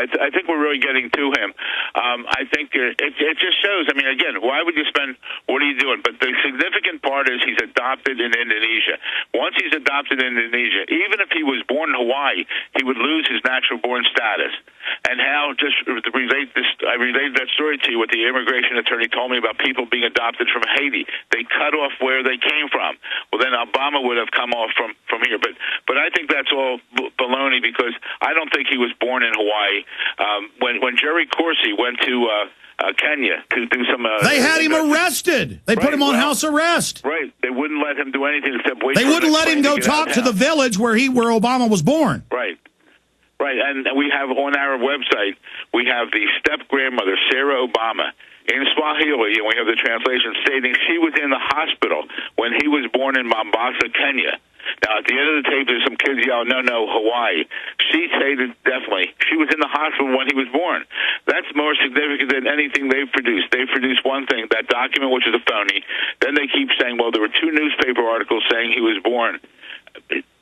I think we're really getting to him. I think it just shows. I mean, again, why would you spend? What are you doing? But the significant part is he's adopted in Indonesia. Once he's adopted in Indonesia, even if he was born in Hawaii, he would lose his natural-born status. And how, just to relate this, I related that story to you, what the immigration attorney told me about people being adopted from Haiti. They cut off where they came from. Well, then Obama would have come off from here. But I think that's all baloney, because I don't think he was born in Hawaii. When Jerry Corsi went to Kenya to do some... they had him arrested. They put him on house arrest. Right. They wouldn't let him do anything except wait. They wouldn't let him go talk to the village where Obama was born. Right. Right, and we have on our website, we have the step-grandmother, Sarah Obama, in Swahili, and we have the translation stating she was in the hospital when he was born in Mombasa, Kenya. Now, at the end of the tape, there's some kids yelling, no, Hawaii. She stated definitely she was in the hospital when he was born. That's more significant than anything they've produced. They've produced one thing, that document, which is a phony. Then they keep saying, well, there were 2 newspaper articles saying he was born.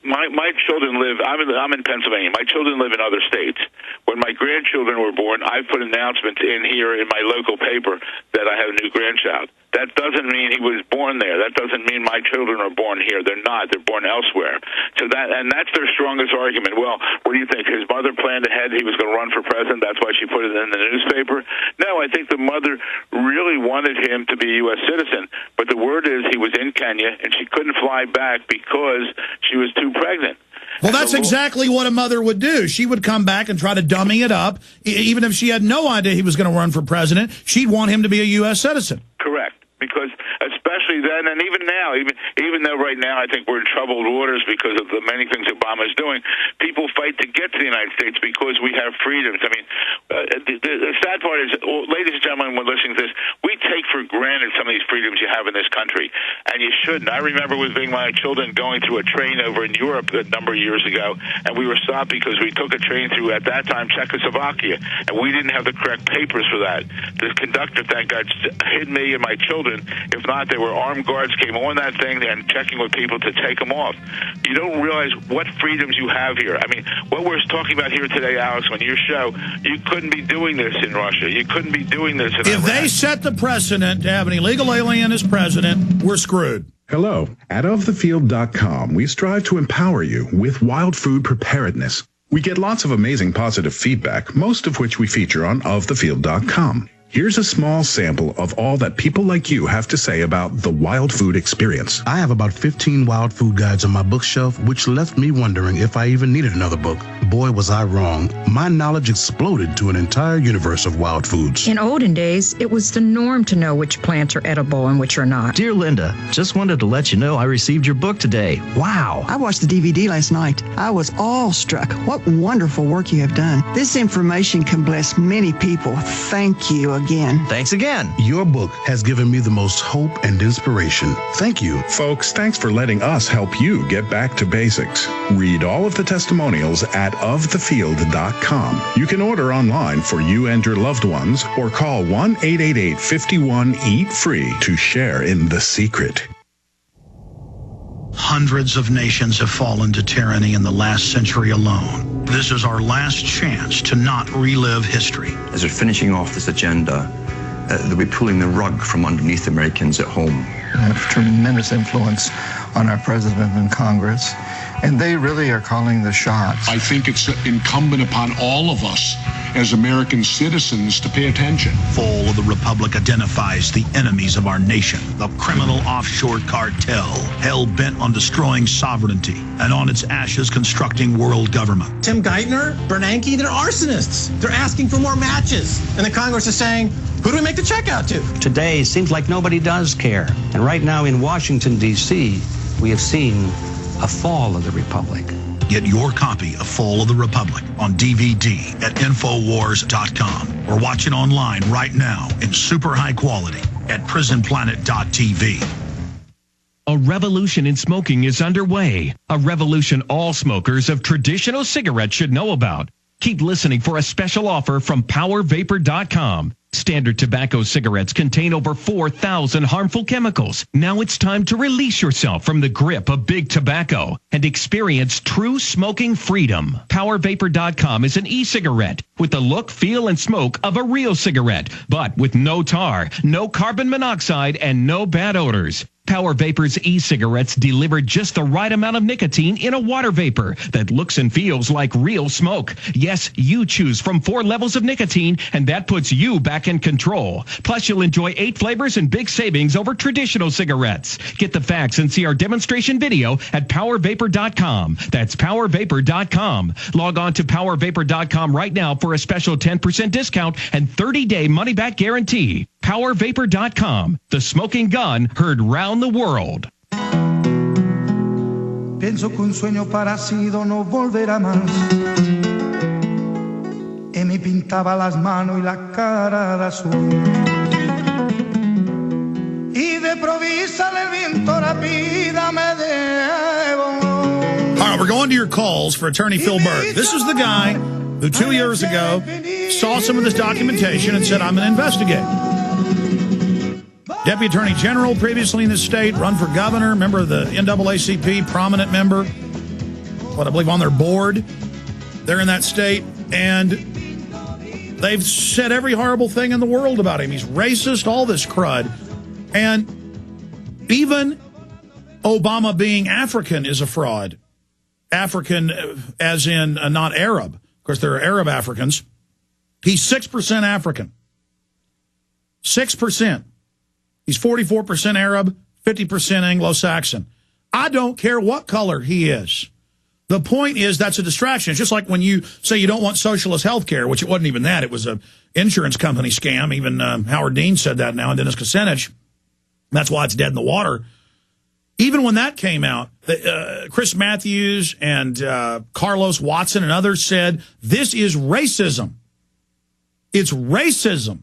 My children live, I'm in Pennsylvania. My children live in other states. When my grandchildren were born, I put announcements in here in my local paper that I have a new grandchild. That doesn't mean he was born there. That doesn't mean my children are born here. They're not. They're born elsewhere. So that's their strongest argument. Well, what do you think? His mother planned ahead he was going to run for president. That's why she put it in the newspaper. No, I think the mother really wanted him to be a U.S. citizen. But the word is he was in Kenya, and she couldn't fly back because she was too pregnant. Well, that's exactly what a mother would do. She would come back and try to dummy it up. Even if she had no idea he was going to run for president, she'd want him to be a U.S. citizen. Correct. Because especially then, and even now, even though right now I think we're in troubled waters because of the many things Obama is doing, people fight to get to the United States because we have freedoms. I mean, the sad part is, ladies and gentlemen, when listening to this, we take for granted some of these freedoms you have in this country, and you shouldn't. I remember with my children going through a train over in Europe a number of years ago, and we were stopped because we took a train through, at that time, Czechoslovakia, and we didn't have the correct papers for that. The conductor, thank God, hid me and my children. If not, there were armed guards came on that thing and checking with people to take them off. You don't realize what freedoms you have here. I mean, what we're talking about here today, Alex, on your show, you couldn't be doing this in Russia. You couldn't be doing this in Iraq. If they set the precedent to have an illegal alien as president, we're screwed. Hello. At ofthefield.com, we strive to empower you with wild food preparedness. We get lots of amazing positive feedback, most of which we feature on ofthefield.com. Here's a small sample of all that people like you have to say about the wild food experience. I have about 15 wild food guides on my bookshelf, which left me wondering if I even needed another book. Boy, was I wrong. My knowledge exploded to an entire universe of wild foods. In olden days, it was the norm to know which plants are edible and which are not. Dear Linda, just wanted to let you know I received your book today. Wow. I watched the DVD last night. I was awestruck. What wonderful work you have done. This information can bless many people. Thank you again. Thanks again. Your book has given me the most hope and inspiration. Thank you. Folks, thanks for letting us help you get back to basics. Read all of the testimonials at ofthefield.com. You can order online for you and your loved ones, or call 1-888-51-EAT-FREE to share in the secret. Hundreds of nations have fallen to tyranny in the last century alone. This is our last chance to not relive history. As we're finishing off this agenda, they'll be pulling the rug from underneath Americans at home. They have tremendous influence on our president and Congress, and they really are calling the shots. I think it's incumbent upon all of us as American citizens to pay attention. Fall of the Republic identifies the enemies of our nation, the criminal offshore cartel, hell-bent on destroying sovereignty, and on its ashes constructing world government. Tim Geithner, Bernanke, they're arsonists. They're asking for more matches. And the Congress is saying, who do we make the check out to? Today, it seems like nobody does care. And right now in Washington, D.C., we have seen a fall of the Republic. Get your copy of Fall of the Republic on DVD at Infowars.com or watch it online right now in super high quality at prisonplanet.tv. A revolution in smoking is underway. A revolution all smokers of traditional cigarettes should know about. Keep listening for a special offer from PowerVapor.com. Standard tobacco cigarettes contain over 4,000 harmful chemicals. Now it's time to release yourself from the grip of big tobacco and experience true smoking freedom. PowerVapor.com is an e-cigarette with the look, feel, and smoke of a real cigarette, but with no tar, no carbon monoxide, and no bad odors. Power Vapor's e-cigarettes deliver just the right amount of nicotine in a water vapor that looks and feels like real smoke. Yes, you choose from 4 levels of nicotine, and that puts you back in control. Plus, you'll enjoy 8 flavors and big savings over traditional cigarettes. Get the facts and see our demonstration video at PowerVapor.com. That's PowerVapor.com. Log on to PowerVapor.com right now for a special 10% discount and 30-day money-back guarantee. PowerVapor.com. The smoking gun heard round the world. Pienso que un sueño parecido no volverá más. Y me pintaba las manos y la cara de azul. Y de provisa el viento la vida me debo. All right, we're going to your calls for attorney Phil Berg. This is the guy who 2 years ago saw some of this documentation and said, I'm going to investigate. Deputy Attorney General previously in the state, run for governor, member of the NAACP, prominent member, I believe on their board. They're in that state, and they've said every horrible thing in the world about him. He's racist, all this crud. And even Obama being African is a fraud. African as in not Arab. Of course, there are Arab Africans. He's 6% African. 6%. He's 44% Arab, 50% Anglo-Saxon. I don't care what color he is. The point is that's a distraction. It's just like when you say you don't want socialist health care, which it wasn't even that. It was an insurance company scam. Even Howard Dean said that now, and Dennis Kucinich. That's why it's dead in the water. Even when that came out, Chris Matthews and Carlos Watson and others said, this is racism. It's racism.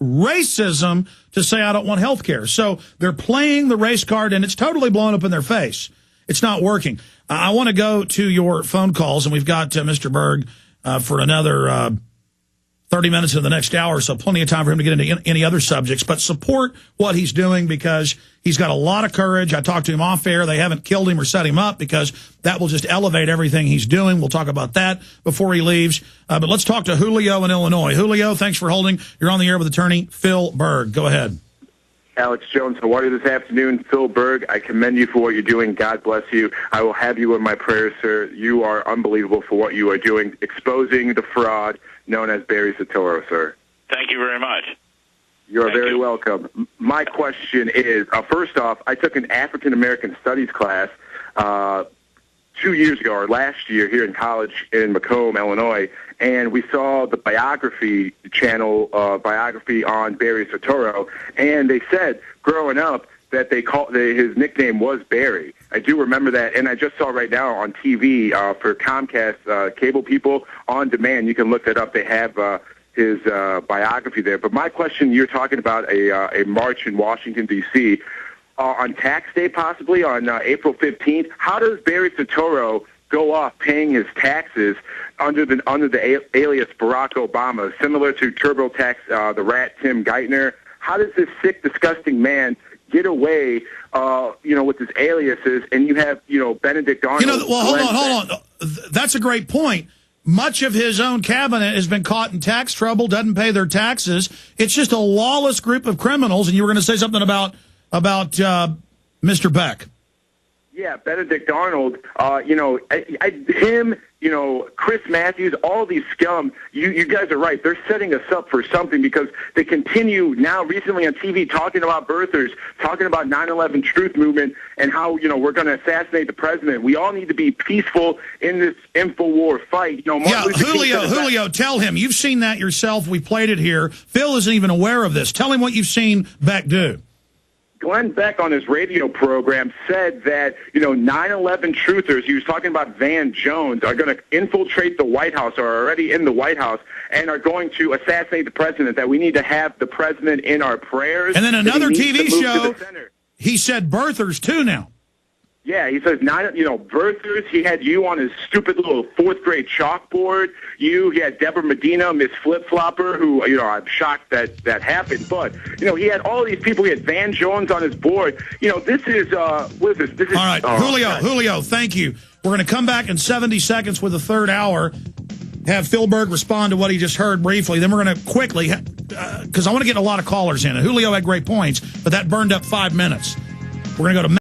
Racism to say I don't want health care. So they're playing the race card, and it's totally blown up in their face. It's not working. I want to go to your phone calls, and we've got Mr. Berg for another 30 minutes in the next hour, so plenty of time for him to get into any other subjects. But support what he's doing because he's got a lot of courage. I talked to him off air. They haven't killed him or set him up because that will just elevate everything he's doing. We'll talk about that before he leaves. But let's talk to Julio in Illinois. Julio, thanks for holding. You're on the air with attorney Phil Berg. Go ahead. Alex Jones, how are you this afternoon? Phil Berg, I commend you for what you're doing. God bless you. I will have you in my prayers, sir. You are unbelievable for what you are doing, exposing the fraud known as Barry Soetoro, sir. Thank you very much. You're very welcome. My question is, first off, I took an African-American studies class 2 years ago, or last year, here in college in Macomb, Illinois, and we saw the biography channel, biography on Barry Soetoro, and they said, growing up, that his nickname was Barry. I do remember that, and I just saw right now on TV for Comcast cable people on demand. You can look that up. They have his biography there. But my question, you're talking about a march in Washington, D.C., on tax day possibly, on April 15th. How does Barry Soetoro go off paying his taxes under the alias Barack Obama, similar to TurboTax, the rat Tim Geithner? How does this sick, disgusting man get away, with his aliases, and you have, Benedict Arnold? Hold on. That's a great point. Much of his own cabinet has been caught in tax trouble, doesn't pay their taxes. It's just a lawless group of criminals, and you were going to say something about Mr. Beck. Yeah, Benedict Arnold, him, Chris Matthews, all these scum, you guys are right. They're setting us up for something because they continue now recently on TV talking about birthers, talking about 9/11 truth movement and how, we're going to assassinate the president. We all need to be peaceful in this InfoWar fight. Julio, tell him. You've seen that yourself. We played it here. Phil isn't even aware of this. Tell him what you've seen Beck do. Glenn Beck on his radio program said that, 9/11 truthers, he was talking about Van Jones, are going to infiltrate the White House or are already in the White House and are going to assassinate the president, that we need to have the president in our prayers. And then another TV show, he said birthers too now. Yeah, he says birthers. He had you on his stupid little 4th grade chalkboard. He had Deborah Medina, Miss Flip Flopper, who I'm shocked that happened. But he had all these people. He had Van Jones on his board. This is what is this? This is all right, Julio. Thank you. We're going to come back in 70 seconds with the third hour. Have Phil Berg respond to what he just heard briefly. Then we're going to quickly, because I want to get a lot of callers in. And Julio had great points, but that burned up 5 minutes. We're going to go to